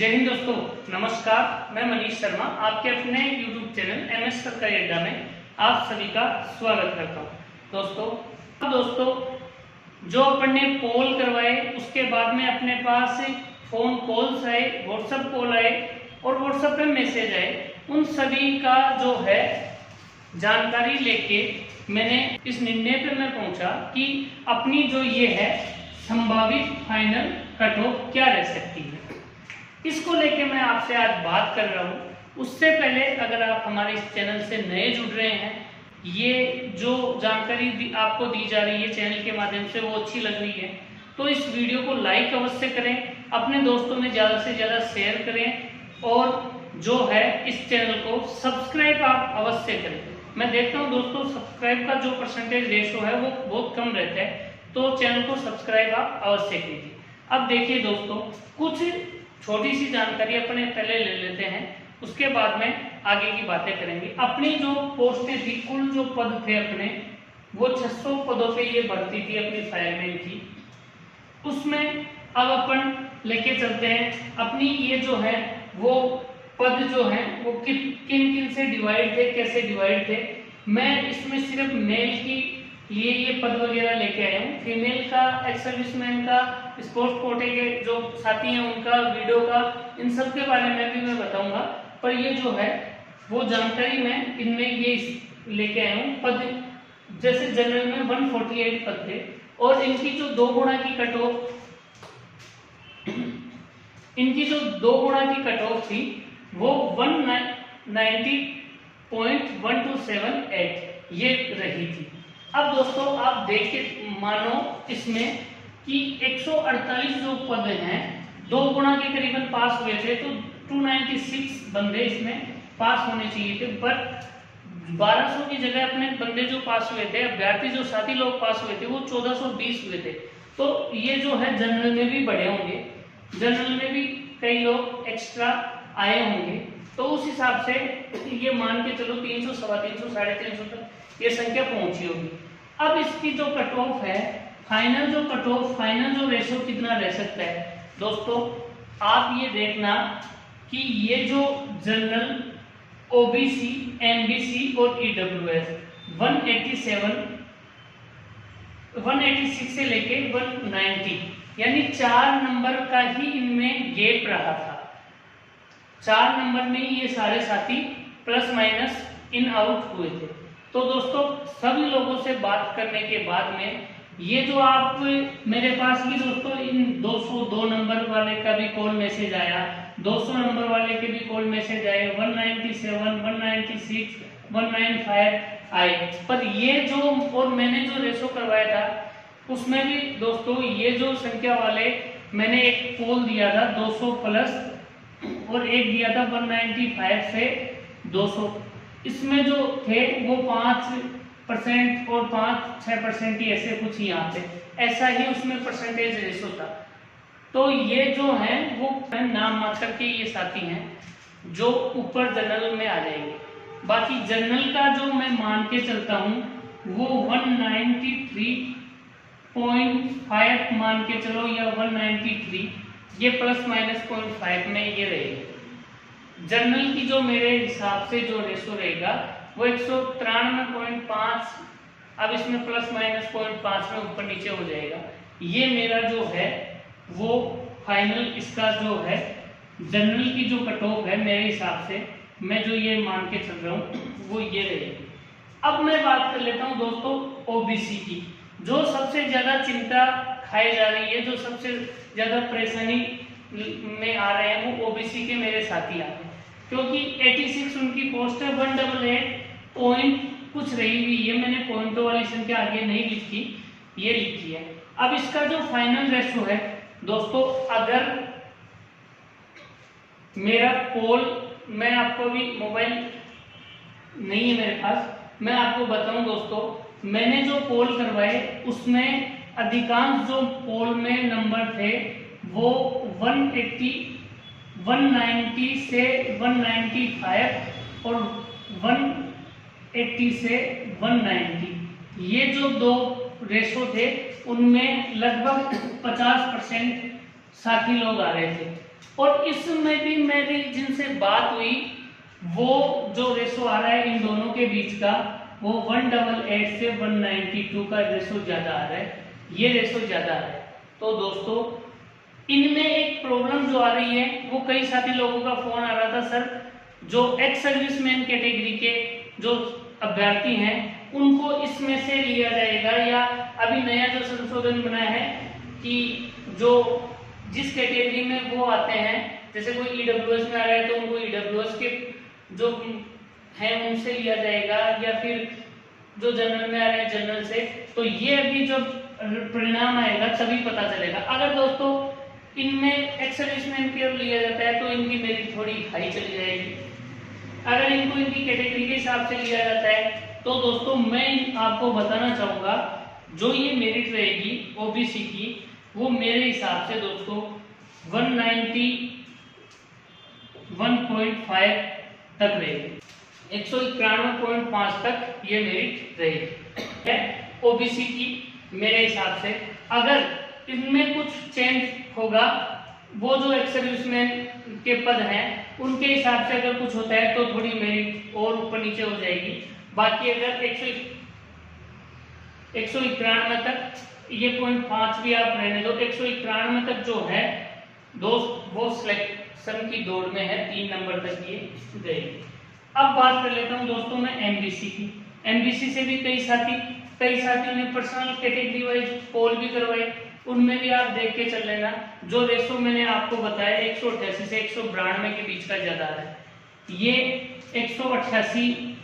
जय हिंद दोस्तों, नमस्कार। मैं मनीष शर्मा आपके अपने YouTube चैनल MS सरकारी अड्डा में आप सभी का स्वागत करता हूं। दोस्तों जो अपन ने पोल करवाए उसके बाद में अपने पास फोन कॉल्स आए, व्हाट्सएप कॉल आए और व्हाट्सएप पे मैसेज आए, उन सभी का जो है जानकारी लेके मैंने इस निर्णय पे मैं पहुंचा कि अपनी जो ये है संभावित फाइनल कट ऑफ क्या रह सकती है, इसको लेके मैं आपसे आज बात कर रहा हूँ। उससे पहले अगर आप हमारे इस चैनल से नए जुड़ रहे हैं, ये जो जानकारी आपको दी जा रही है चैनल के माध्यम से वो अच्छी लग रही है तो इस वीडियो को लाइक अवश्य करें, अपने दोस्तों में ज़्यादा से ज़्यादा शेयर करें और जो है इस चैनल को सब्सक्राइब आप अवश्य करें। मैं देखता हूँ दोस्तों सब्सक्राइब का जो परसेंटेज रेशो है वो बहुत कम रहता है, तो चैनल को सब्सक्राइब आप अवश्य कीजिए। अब देखिए दोस्तों, कुछ छोटी सी जानकारी अपने पहले ले लेते हैं, उसके बाद में आगे की बातें करेंगे। अपनी जो पोस्टें थी, कुल जो पद थे अपने, वो 600 पदों पे ये भर्ती थी अपनी फायरमैन की। उसमें अब अपन लेके चलते हैं अपनी ये जो है वो पद जो है वो किन किन से डिवाइड थे, कैसे डिवाइड थे। मैं इसमें सिर्फ मेल की लिए ये पद वगैरह लेके आया हूँ। फीमेल का, एक्स सर्विसमैन का, स्पोर्ट्स कोटे के जो साथी हैं उनका, वीडियो का, इन सब के बारे में भी मैं बताऊंगा। पर ये जो है वो जानकारी मैं इनमें ये लेके आया हूँ। पद जैसे जनरल में 148 पद थे और इनकी जो 2 गुणा की कट ऑफ थी वो 190.1278 ये रही थी। अब दोस्तों आप देखिए, मानो इसमें कि 148 जो पद हैं 2 गुणा के करीबन पास हुए थे, तो 296 बंदे इसमें पास होने चाहिए थे। बट 1200 की जगह अपने बंदे जो पास हुए थे, अभ्यर्थी जो साथी लोग पास हुए थे वो 1420 हुए थे। तो ये जो है जनरल में भी बढ़े होंगे, जनरल में भी कई लोग एक्स्ट्रा आए होंगे, तो उस हिसाब से ये मान के चलो 300, 350, 350 तक ये संख्या पहुंची होगी। अब इसकी जो कट ऑफ है, फाइनल जो रेशो कितना रह सकता है दोस्तों, आप ये देखना कि ये जो जनरल, ओबीसी, एमबीसी और ईडब्ल्यूएस 186 से लेके 190 यानी 4 नंबर का ही इनमें गेप रहा था। 4 नंबर में ही ये सारे साथी प्लस माइनस इन आउट हुए थे। तो दोस्तों सभी लोगों से बात करने के बाद में ये जो आप मेरे पास भी दोस्तों इन 202 नंबर वाले का भी कॉल मैसेज आया, 200 नंबर वाले के भी कॉल मैसेज आए, 197, 196, 195 आए। पर ये जो और मैंने जो रेशो करवाया था उसमें भी दोस्तों ये जो संख्या वाले मैंने एक कॉल दिया था 200 प्लस और एक दिया था 195 से 200। इसमें जो थे वो 5% और 5-6% ही ऐसे कुछ ही यहाँ पे, ऐसा ही उसमें परसेंटेज रेशो था। तो ये जो है वो नाम मात्र के ये साथी हैं जो ऊपर जनरल में आ जाएंगे। बाकी जनरल का जो मैं मान के चलता हूँ वो 193.5 मान के चलो, या 193, ये प्लस माइनस 0.5 में ये रहेगा। जनरल की जो मेरे हिसाब से जो रेशो रहेगा वो 193.5, अब इसमें प्लस माइनस 0.5 में ऊपर नीचे हो जाएगा। ये मेरा जो है वो फाइनल इसका जो है जनरल की जो कट ऑफ है, मेरे हिसाब से मैं जो ये मान के चल रहा हूँ वो ये रहेगी। अब मैं बात कर लेता हूँ दोस्तों ओबीसी की, जो सबसे ज्यादा चिंता खाई जा रही है, जो सबसे ज्यादा परेशानी में आ रहे हैं वो ओबीसी के मेरे साथी आते हैं, क्योंकि 86 उनकी पोस्ट है, 188 पॉइंट कुछ रही हुई है। मैंने पॉइंटों वाली संख्या आगे नहीं लिखी, ये लिखी है। अब इसका जो फाइनल रेशो है दोस्तों, अगर मेरा पोल, मैं आपको भी मोबाइल नहीं है मेरे पास, मैं आपको बताऊं दोस्तों, मैंने जो पोल करवाए उसमें अधिकांश जो पोल में नंबर थे वो 190 से 195 और 180 से 190, ये जो 2 रेशो थे उनमें लगभग 50% साथी लोग आ रहे थे। और इसमें भी मेरी जिनसे बात हुई वो जो रेशो आ रहा है इन दोनों के बीच का वो 188 से 192 का रेशो ज्यादा आ रहा है, ये रेशो ज्यादा आ रहा है। तो दोस्तों इनमें एक प्रॉब्लम जो आ रही है वो कई साथी लोगों का फोन आ रहा था, सर जो एक्स सर्विसमैन कैटेगरी के जो अभ्यर्थी हैं उनको इसमें से लिया जाएगा, या अभी नया जो संशोधन बना है कि जो जिस कैटेगरी में वो आते हैं, जैसे कोई ईडब्ल्यूएस में आ रहा है तो उनको ईडब्ल्यूएस के जो हैं उनसे लिया जाएगा, या फिर जो जनरल में आ रहे हैं जनरल से। तो ये अभी जो परिणाम आएगा तभी पता चलेगा। अगर दोस्तों इनमें एक्स सर्विसमैन के लिया जाता है तो इनकी मेरिट थोड़ी हाई चली जाएगी, अगर इनको इनकी कैटेगरी के हिसाब से लिया जाता है तो दोस्तों मैं आपको बताना चाहूंगा जो ये मेरिट रहेगी ओबीसी की वो मेरे हिसाब से दोस्तों 191.5 तक रहेगी, 191.5 तक ये मेरिट रहेगी ओबीसी की मेरे हिसाब से। अगर इनमें कुछ चेंज होगा, वो जो एक्स सर्विसमैन के पद हैं उनके हिसाब से अगर कुछ होता है तो थोड़ी मेरिट और ऊपर नीचे हो जाएगी। बाकी अगर 191 तक, ये 0.5 भी आप रहने दो, 191 तक जो है दोस्त वो सिलेक्शन की दौड़ में है, 3 नंबर तक ये गएगी। अब बात कर लेता हूं दोस्तों मैं एमबीसी की। एमबीसी से भी कई साथियों ने पर्सनल कैटेगरी वाइज पोल भी करवाए, उनमें भी आप देख के चल लेना। जो रेशो मैंने आपको बताया 188 से 192 के बीच का ज्यादा है, ये 188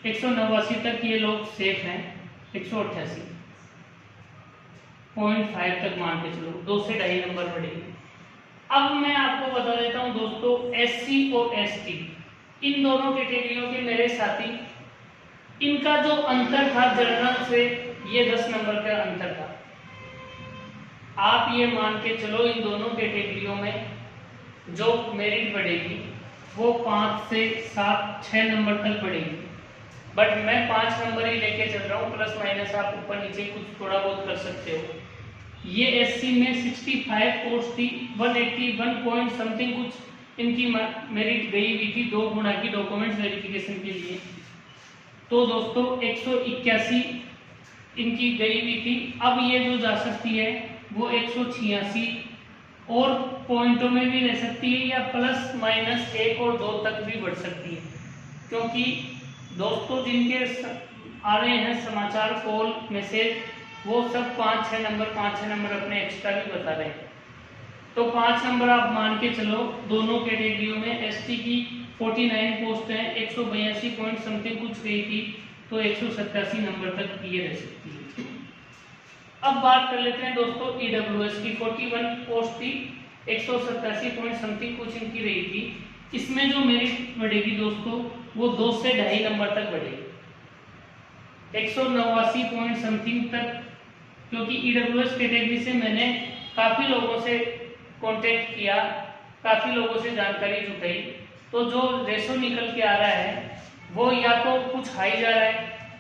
189 तक ये लोग सेफ हैं, 188.5 तक मान के चलो, 2 से 2.5 नंबर बढ़ेगी। अब मैं आपको बता देता हूं दोस्तों एससी और एसटी, इन दोनों कैटेगरियों के मेरे साथी, इनका जो अंतर था जनरल से ये 10 नंबर का अंतर था। आप ये मान के चलो इन दोनों कैटेगरियों में जो मेरिट बढ़ेगी वो 5 से 7 6 नंबर तक बढ़ेगी, बट मैं 5 नंबर ही लेके चल रहा हूँ, प्लस माइनस आप ऊपर नीचे कुछ थोड़ा बहुत कर सकते हो। ये एससी में 65 पोस्ट थी, 181 पॉइंट समथिंग कुछ इनकी मेरिट गई हुई थी 2 गुना की डॉक्यूमेंट्स वेरिफिकेशन के लिए। तो दोस्तों 181 इनकी गई हुई थी, अब ये जो जा सकती है वो 186 और पॉइंटों में भी रह सकती है, या प्लस माइनस 1 और 2 तक भी बढ़ सकती है, क्योंकि दोस्तों जिनके आ रहे हैं समाचार कॉल मैसेज वो सब 5-6 नंबर अपने एक्स्ट्रा भी बता रहे हैं। तो 5 नंबर आप मान के चलो दोनों कैटेगरियों में। एसटी की 49 पोस्ट है, 182 पॉइंट समथिंग कुछ गई थी, तो 187 नंबर तक ये रह सकती है। अब बात कर लेते हैं दोस्तों ईडब्ल्यूएस की, 41 पोस्ट थी, 187 पॉइंट समथिंग कुछ इनकी रही थी। इसमें जो मेरिट बढ़ेगी दोस्तों वो 2 से 2.5 नंबर तक बढ़ेगी, 189 पॉइंट समथिंग तक, क्योंकि ईडब्ल्यूएस कैटेगरी से मैंने काफी लोगों से कांटेक्ट किया, काफी लोगों से जानकारी जुटाई, तो जो रेशो निकल के आ रहा है वो या तो कुछ हाई जा रहा है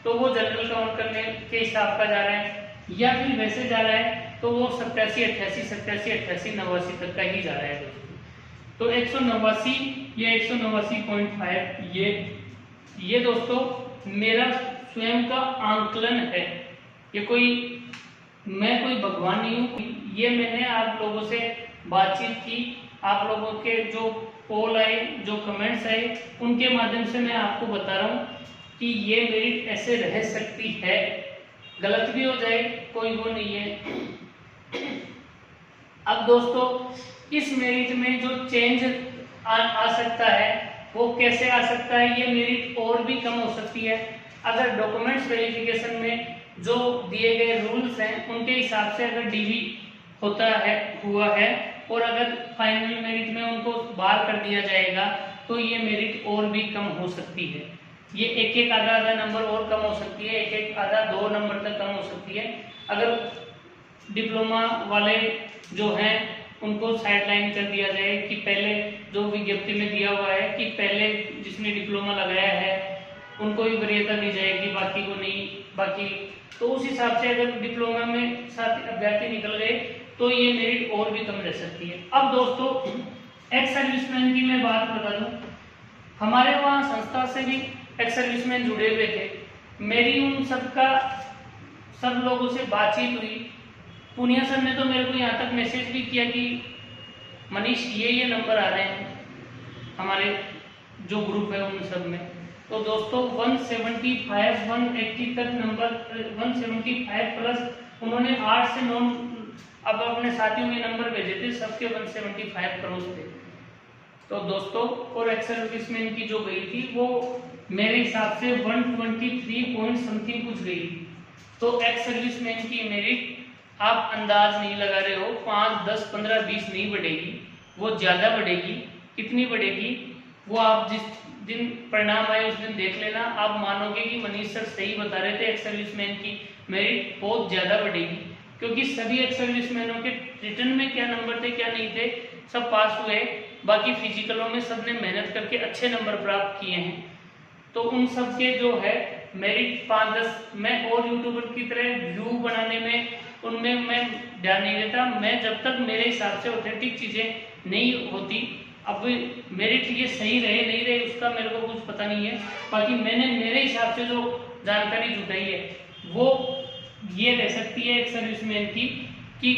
तो वो जनरल काउंट करने के हिसाब का जा रहा है, या फिर वैसे जा रहा है तो वो 87 88 89 तक का ही जा रहा है दोस्तों। तो 189 ये 189.5 ये दोस्तों मेरा स्वयं का आंकलन है, ये मैं कोई भगवान नहीं हूँ, ये मैंने आप लोगों से बातचीत की, आप लोगों के जो पोल आए, जो कमेंट्स आए, उनके माध्यम से मैं आपको बता रहा हूँ कि ये मेरिट ऐसे रह सकती है, गलत भी हो जाए कोई वो नहीं है। अब दोस्तों इस मेरिट में जो चेंज आ सकता है वो कैसे आ सकता है, ये मेरिट और भी कम हो सकती है अगर डॉक्यूमेंट्स वेरिफिकेशन में जो दिए गए रूल्स हैं उनके हिसाब से अगर डीवी हुआ है और अगर फाइनल मेरिट में उनको बाहर कर दिया जाएगा तो ये मेरिट और भी कम हो सकती है। ये एक आधा नंबर और कम हो सकती है, एक आधा 2 नंबर तक कम हो सकती है। अगर डिप्लोमा वाले जो हैं उनको साइडलाइन कर दिया जाए कि पहले जो विज्ञप्ति में दिया हुआ है कि पहले जिसने डिप्लोमा लगाया है उनको ही वरीयता दी जाएगी, बाकी को नहीं, बाकी तो उस हिसाब से अगर डिप्लोमा में साथ अभ्यर्थी निकल गए तो ये मेरिट और भी कम रह सकती है। अब दोस्तों एक्स सर्विसमैन की मैं बात बता दूं, हमारे वहाँ संस्था से भी एक्स सर्विसमैन जुड़े हुए थे। मेरी उन सब लोगों से बातचीत हुई। पुनिया सर ने तो मेरे को यहाँ तक मैसेज भी किया कि मनीष ये नंबर आ रहे हैं हमारे जो ग्रुप है उन सब में। तो दोस्तों 175 180 तक नंबर 175 प्लस उन्होंने 8 से 9 अब अपने साथियों के नंबर भेजे थे, सबके 175 क्रॉस थे। तो दोस्तों और एक्स सर्विसमैन की जो गई थी वो मेरे हिसाब से 123 पॉइंट समथिंग कुछ गई। तो एक्स सर्विसमैन की मेरिट आप अंदाज नहीं लगा रहे हो, 5, 10, 15, 20 नहीं बढ़ेगी, वो ज़्यादा बढ़ेगी। कितनी बढ़ेगी वो आप जिस दिन परिणाम आए उस दिन देख लेना। आप मानोगे कि मनीष सर सही बता रहे थे, एक्स सर्विसमैन की मेरिट बहुत ज़्यादा बढ़ेगी, क्योंकि सभी एक्स सर्विसमैनों के रिटर्न में क्या नंबर थे क्या नहीं थे सब पास हुए। बाकी फिजिकलों में सबने मेहनत करके अच्छे नंबर प्राप्त किए हैं। तो उन सब के जो है मेरिट 5-10, मैं और यूट्यूबर की तरह व्यू बनाने में उनमें मैं ध्यान नहीं देता। मैं जब तक मेरे हिसाब से ऑथेंटिक चीज़ें नहीं होती, अब मेरिट ये सही रहे नहीं रहे उसका मेरे को कुछ पता नहीं है। बाकी मैंने मेरे हिसाब से जो जानकारी जुटाई है वो ये रह सकती है एक सर्विसमैन की, कि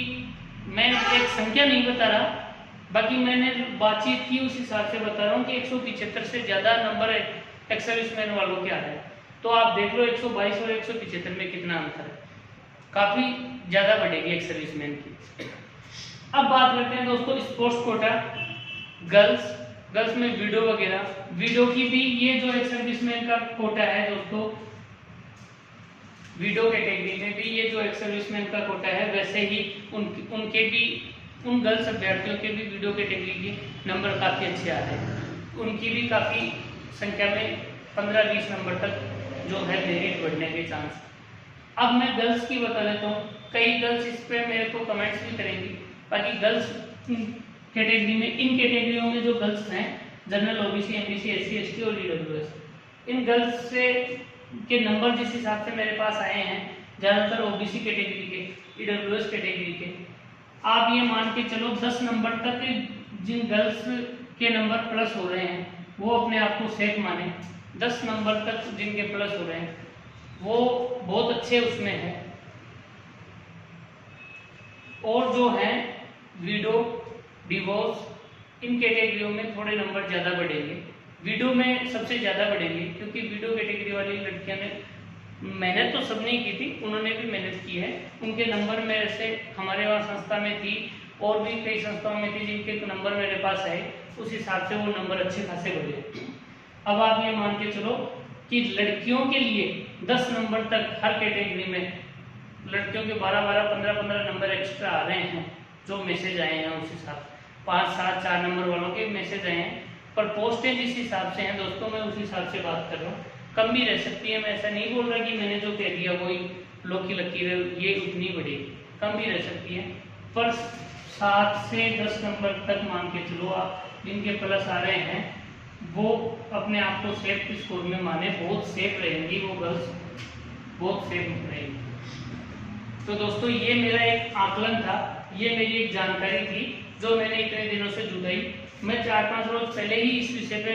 मैं एक संख्या नहीं बता रहा, बाकी मैंने बातचीत की उस हिसाब से बता रहा हूँ कि 175 से ज़्यादा नंबर एक्स सर्विसमैन वालों के आ रहे हैं। तो आप देख लो 122 और 175 में कितना अंतर है, काफ़ी ज़्यादा बढ़ेगी एक्स सर्विसमैन की। अब बात करते हैं दोस्तों स्पोर्ट्स कोटा, गर्ल्स में वीडियो वगैरह, वीडियो की भी ये जो एक्स सर्विसमैन का कोटा है दोस्तों, वीडियो कैटेगरी में भी ये जो एक्स सर्विसमैन का कोटा है, वैसे ही उनके भी उन गर्ल्स अभ्यर्थियों के भी वीडियो कैटेगरी के नंबर काफ़ी अच्छे आ रहे हैं। उनकी भी काफ़ी संख्या में 15-20 नंबर तक जो है मेरिट बढ़ने के चांस। अब मैं गर्ल्स की बता देता हूँ, कई गर्ल्स इस पे मेरे को कमेंट्स भी करेंगी। बाकी गर्ल्स कैटेगरी में, इन कैटेगरियों में जो गर्ल्स हैं general, OBC, MBC, SC, ST और ईडब्ल्यूएस, इन गर्ल्स से के नंबर जिस हिसाब से मेरे पास आए हैं ज़्यादातर ओबीसी कैटेगरी के, ईडब्ल्यूएस कैटेगरी के, आप ये मान के चलो 10 नंबर तक जिन गर्ल्स के नंबर प्लस हो रहे हैं वो अपने आप को सेफ माने। 10 नंबर तक जिनके प्लस हो रहे हैं वो बहुत अच्छे उसमें है। और जो हैं वीडियो, डिवोर्स, इन कैटेगरियों में थोड़े नंबर ज़्यादा बढ़ेंगे। वीडियो में सबसे ज़्यादा बढ़ेंगे क्योंकि वीडियो कैटेगरी वाली लड़कियों ने मेहनत तो सबने ही की थी, उन्होंने भी मेहनत की है। उनके नंबर में से हमारे वहाँ संस्था में थी और भी कई संस्थाओं में थी जिनके नंबर मेरे पास आए, उस हिसाब से वो नंबर अच्छे खासे बढ़े। अब आप ये मान के चलो कि लड़कियों के लिए 10 नंबर तक हर कैटेगरी में लड़कियों के 12-12, 15-15 नंबर एक्स्ट्रा आ रहे हैं। जो मैसेज आए हैं उस हिसाब से 5, 7, 4 नंबर वालों के मैसेज आए हैं, पर पोस्टेज जिस हिसाब से हैं दोस्तों मैं उस हिसाब से बात कर रहा हूँ। कम भी रह सकती है, मैं ऐसा नहीं बोल रहा कि मैंने जो कह दिया वही लोग की लकीर ये उतनी बढ़ेगी, कम भी रह सकती है। पर 7 से 10 नंबर तक मान के चलो आप, जिनके प्लस आ रहे हैं वो अपने आप को सेफ स्कोर में माने, बहुत सेफ रहेंगी वो गर्ल्स, बहुत सेफ रहेंगी। तो दोस्तों ये मेरा एक आकलन था, ये मेरी एक जानकारी थी जो मैंने इतने दिनों से जुटाई। मैं 4-5 रोज पहले ही इस विषय पे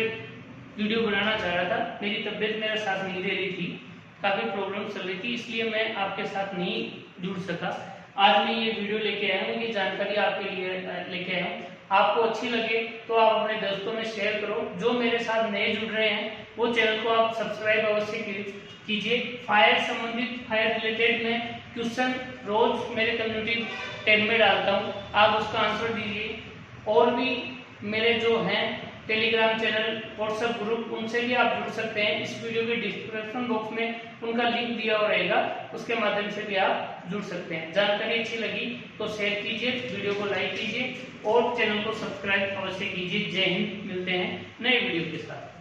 वीडियो बनाना चाह रहा था, मेरी तबीयत मेरा साथ नहीं दे रही थी, काफ़ी प्रॉब्लम चल रही थी, इसलिए मैं आपके साथ नहीं जुड़ सका। आज मैं ये वीडियो लेके आया हूँ, ये जानकारी आपके लिए लेके आया हूँ। आपको अच्छी लगे तो आप अपने दोस्तों में शेयर करो। जो मेरे साथ नए जुड़ रहे हैं वो चैनल को आप सब्सक्राइब अवश्य कीजिए। फायर संबंधित, फायर रिलेटेड में क्वेश्चन रोज मेरे कम्युनिटी टैब में डालता हूँ, आप उसका आंसर दीजिए। और भी मेरे जो हैं टेलीग्राम चैनल, व्हाट्सएप ग्रुप, उनसे भी आप जुड़ सकते हैं। इस वीडियो के डिस्क्रिप्शन बॉक्स में उनका लिंक दिया हुआ रहेगा, उसके माध्यम से भी आप जुड़ सकते हैं। जानकारी अच्छी लगी तो शेयर कीजिए, वीडियो को लाइक कीजिए और चैनल को सब्सक्राइब अवश्य कीजिए। जय हिंद, मिलते हैं नए वीडियो के साथ।